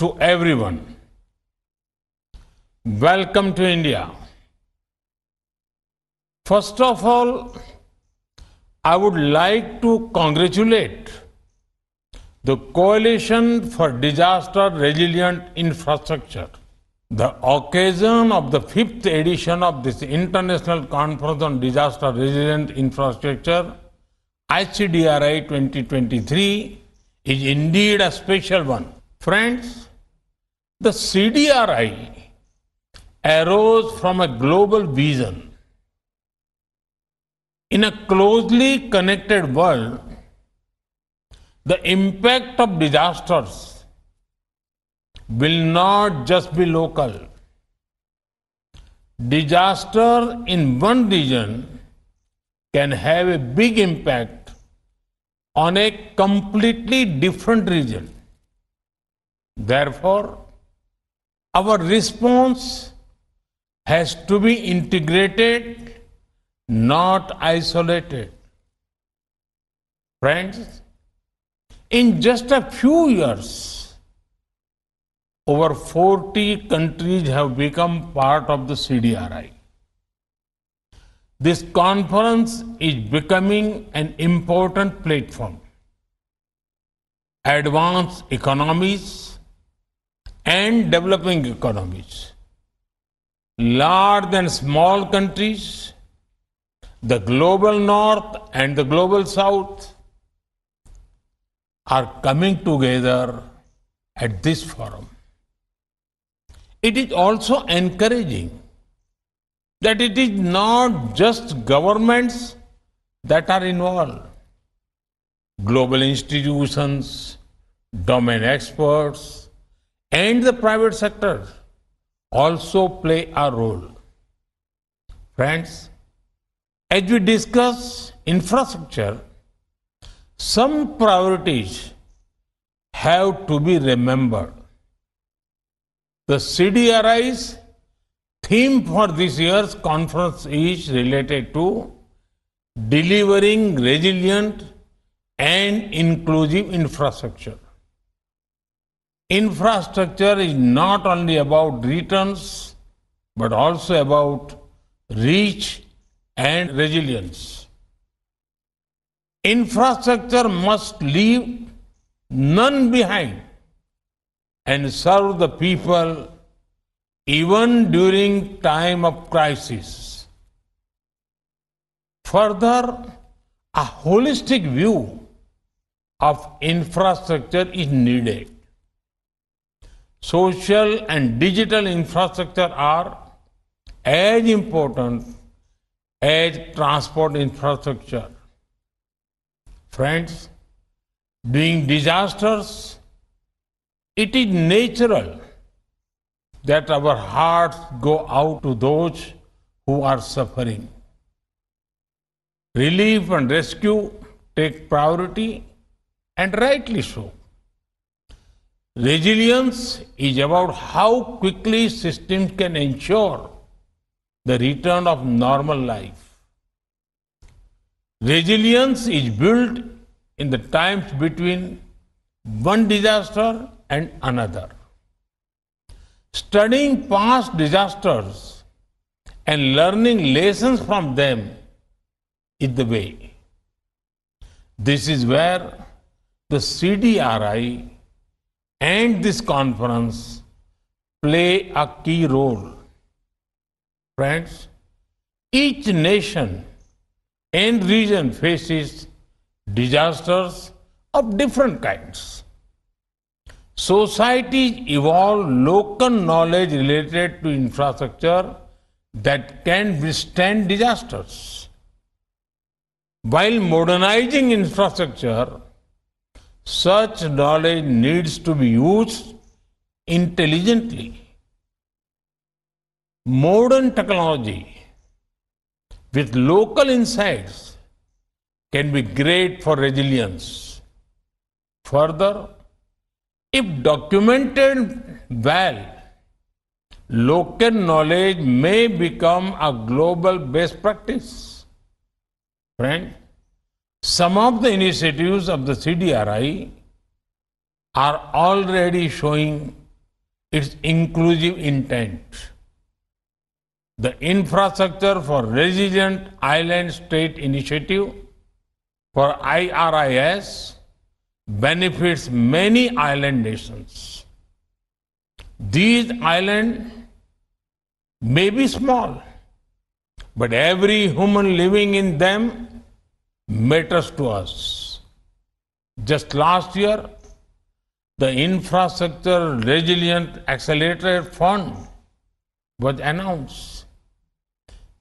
to everyone. Welcome to India. First of all, I would like to congratulate the Coalition for Disaster Resilient Infrastructure. The occasion of the 5th edition of this International Conference on Disaster Resilient Infrastructure, ICDRI 2023, is indeed a special one. Friends, the CDRI arose from a global vision. In a closely connected world, the impact of disasters will not just be local. Disaster in one region can have a big impact on a completely different region. Therefore, our response has to be integrated, not isolated. Friends, in just a few years, over 40 countries have become part of the CDRI. This conference is becoming an important platform. Advanced economies and developing economies, large and small countries, the global north and the global south are coming together at this forum. It is also encouraging that it is not just governments that are involved. Global institutions, domain experts, and the private sector also play a role. Friends, as we discuss infrastructure, some priorities have to be remembered. The CDRI's theme for this year's conference is related to delivering resilient and inclusive infrastructure. Infrastructure is not only about returns, but also about reach and resilience. Infrastructure must leave none behind and serve the people even during time of crisis. Further, a holistic view of infrastructure is needed. Social and digital infrastructure are as important as transport infrastructure. Friends, during disasters, it is natural that our hearts go out to those who are suffering. Relief and rescue take priority, and rightly so. Resilience is about how quickly systems can ensure the return of normal life. Resilience is built in the times between one disaster and another. Studying past disasters and learning lessons from them is the way. This is where the CDRI and this conference play a key role. Friends, each nation and region faces disasters of different kinds. Societies evolve local knowledge related to infrastructure that can withstand disasters. While modernizing infrastructure, such knowledge needs to be used intelligently. Modern technology with local insights can be great for resilience. Further, if documented well, local knowledge may become a global best practice. Friends, some of the initiatives of the CDRI are already showing its inclusive intent. The Infrastructure for Resilient Island State Initiative for IRIS benefits many island nations. These islands may be small, but every human living in them matters to us. Just last year, the Infrastructure Resilient Accelerator Fund was announced.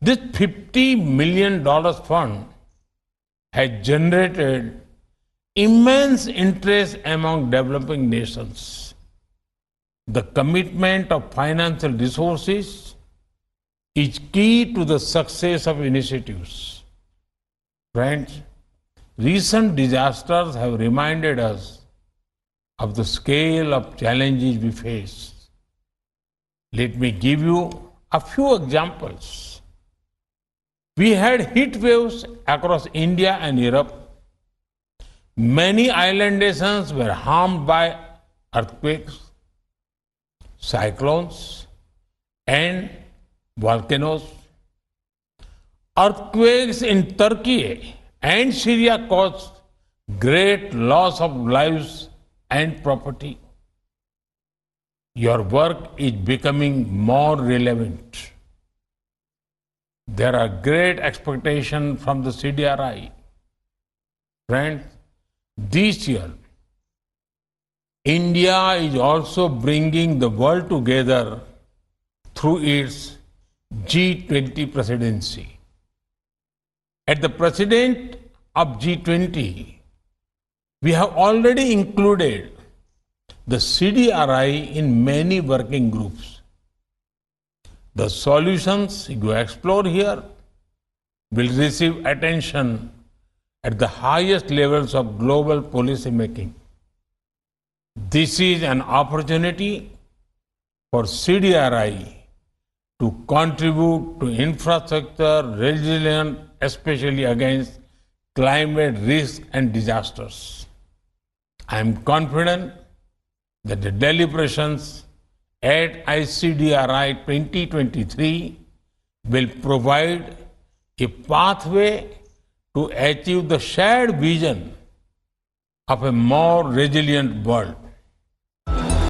This $50 million fund has generated immense interest among developing nations. The commitment of financial resources is key to the success of initiatives. Friends, recent disasters have reminded us of the scale of challenges we face. Let me give you a few examples. We had heat waves across India and Europe. Many island nations were harmed by earthquakes, cyclones, and volcanoes. Earthquakes in Turkey and Syria caused great loss of lives and property. Your work is becoming more relevant. There are great expectations from the CDRI. Friends, this year, India is also bringing the world together through its G20 presidency. At the president of G20, we have already included the CDRI in many working groups. The solutions you explore here will receive attention at the highest levels of global policy making. This is an opportunity for CDRI to contribute to infrastructure resilience, especially against climate risk and disasters. I am confident that the deliberations at ICDRI 2023 will provide a pathway to achieve the shared vision of a more resilient world.